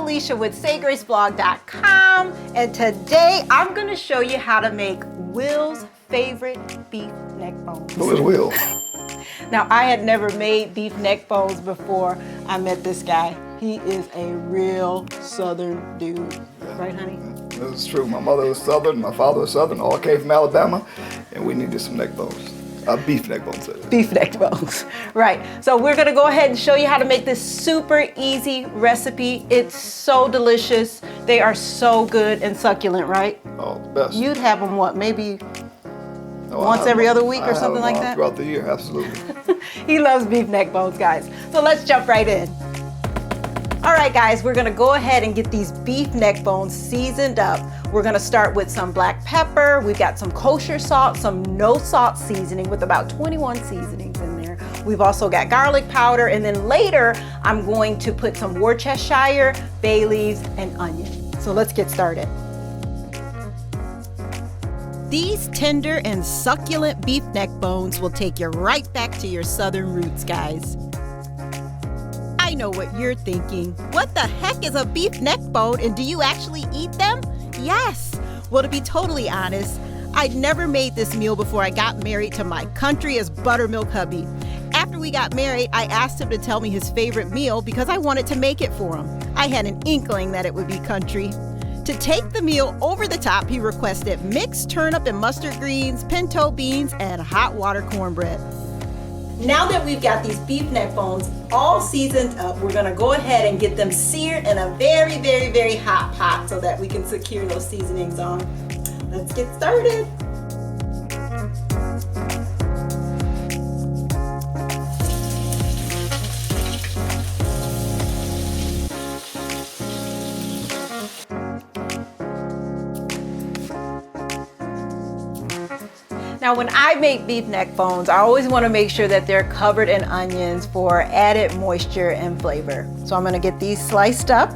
Alicia with SayGraceBlog.com, and today I'm going to show you how to make Will's favorite beef neck bones. Who is Will? Now, I had never made beef neck bones before I met this guy. He is a real Southern dude, right, honey? This is true. My mother was Southern, my father was Southern, all came from Alabama, and we needed some neck bones. Beef neck bones. Beef neck bones, right. So we're gonna go ahead and show you how to make this super easy recipe. It's so delicious. They are so good and succulent, right? Oh, the best. You'd have them, what, maybe once every other week or something like that? Throughout the year, absolutely. He loves beef neck bones, guys. So let's jump right in. All right, guys, we're gonna go ahead and get these beef neck bones seasoned up. We're gonna start with some black pepper. We've got some kosher salt, some no salt seasoning with about 21 seasonings in there. We've also got garlic powder, and then later I'm going to put some Worcestershire, bay leaves, and onion. So let's get started. These tender and succulent beef neck bones will take you right back to your Southern roots, guys. I know what you're thinking. What the heck is a beef neck bone, and do you actually eat them? Yes. Well, to be totally honest, I'd never made this meal before I got married to my country as buttermilk hubby. After we got married, I asked him to tell me his favorite meal because I wanted to make it for him. I had an inkling that it would be country. To take the meal over the top, he requested mixed turnip and mustard greens, pinto beans, and hot water cornbread. Now that we've got these beef neck bones all seasoned up, we're gonna go ahead and get them seared in a very, very, very hot pot so that we can secure those seasonings on. Let's get started. Now, when I make beef neck bones, I always want to make sure that they're covered in onions for added moisture and flavor. So I'm going to get these sliced up.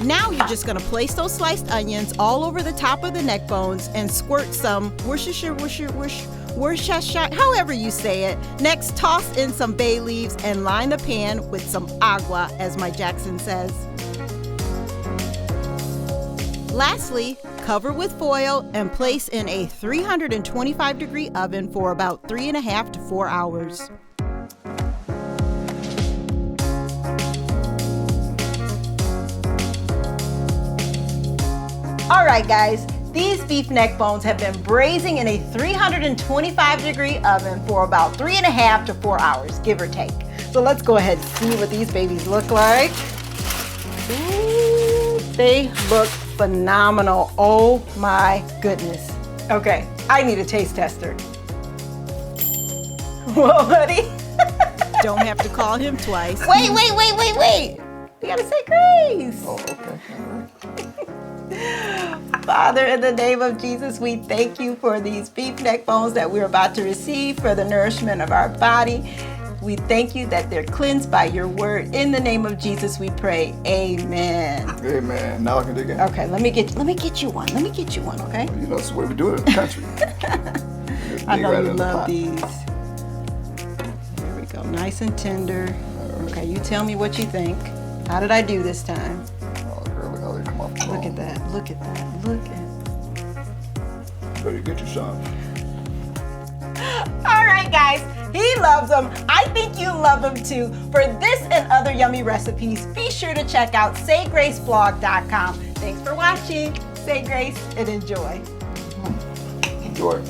Now you're just going to place those sliced onions all over the top of the neck bones and squirt some Worcestershire, however you say it. Next, toss in some bay leaves and line the pan with some agua, as my Jackson says. Lastly, cover with foil and place in a 325-degree oven for about 3.5 to 4 hours. All right, guys, these beef neck bones have been braising in a 325-degree oven for about 3.5 to 4 hours, give or take. So let's go ahead and see what these babies look like. Ooh, they look phenomenal. Oh my goodness. Okay, I need a taste tester. Whoa, honey. Don't have to call him twice. Wait. We gotta say grace. Oh, okay. All right. Father, in the name of Jesus, we thank you for these beef neck bones that we're about to receive for the nourishment of our body. We thank you that they're cleansed by your word. In the name of Jesus, we pray. Amen. Amen. Now I can dig in. Okay, let me get you one. Okay? Well, you know, that's the way we do it in the country. I know you love these. There we go. Nice and tender. Right. Okay, you tell me what you think. How did I do this time? Oh, girl, look how they come off the bone. Look at that. Look at that. Look at. Better get your son. All right, guys. He loves them. I think you love them too. For this and other yummy recipes, be sure to check out SayGraceBlog.com. Thanks for watching. Say grace and enjoy. Enjoy.